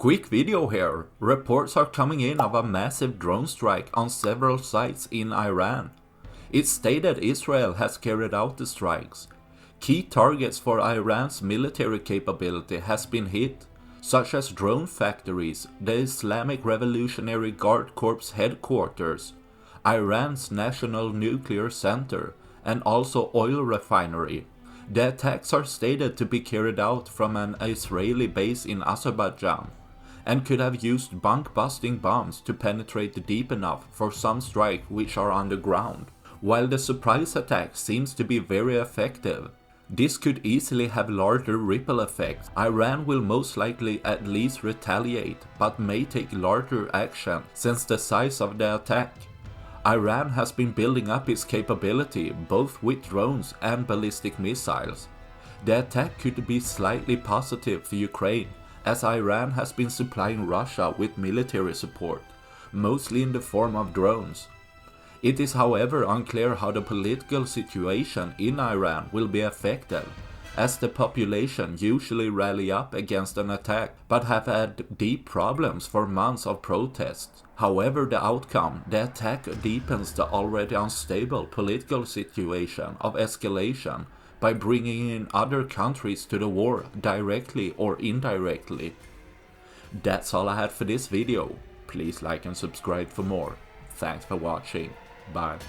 Quick video here. Reports are coming in of a massive drone strike on several sites in Iran. It's stated Israel has carried out the strikes. Key targets for Iran's military capability has been hit, such as drone factories, the Islamic Revolutionary Guard Corps headquarters, Iran's National Nuclear Center, and also oil refinery. The attacks are stated to be carried out from an Israeli base in Azerbaijan, and could have used bunk-busting bombs to penetrate deep enough for some strike which are underground. While the surprise attack seems to be very effective, this could easily have larger ripple effects. Iran will most likely at least retaliate, but may take larger action since the size of the attack. Iran has been building up its capability both with drones and ballistic missiles. The attack could be slightly positive for Ukraine, as Iran has been supplying Russia with military support, mostly in the form of drones. It is however unclear how the political situation in Iran will be affected, as the population usually rally up against an attack but have had deep problems for months of protests. However the outcome, the attack deepens the already unstable political situation of escalation by bringing in other countries to the war directly or indirectly. That's all I had for this video. Please like and subscribe for more. Thanks for watching. Bye.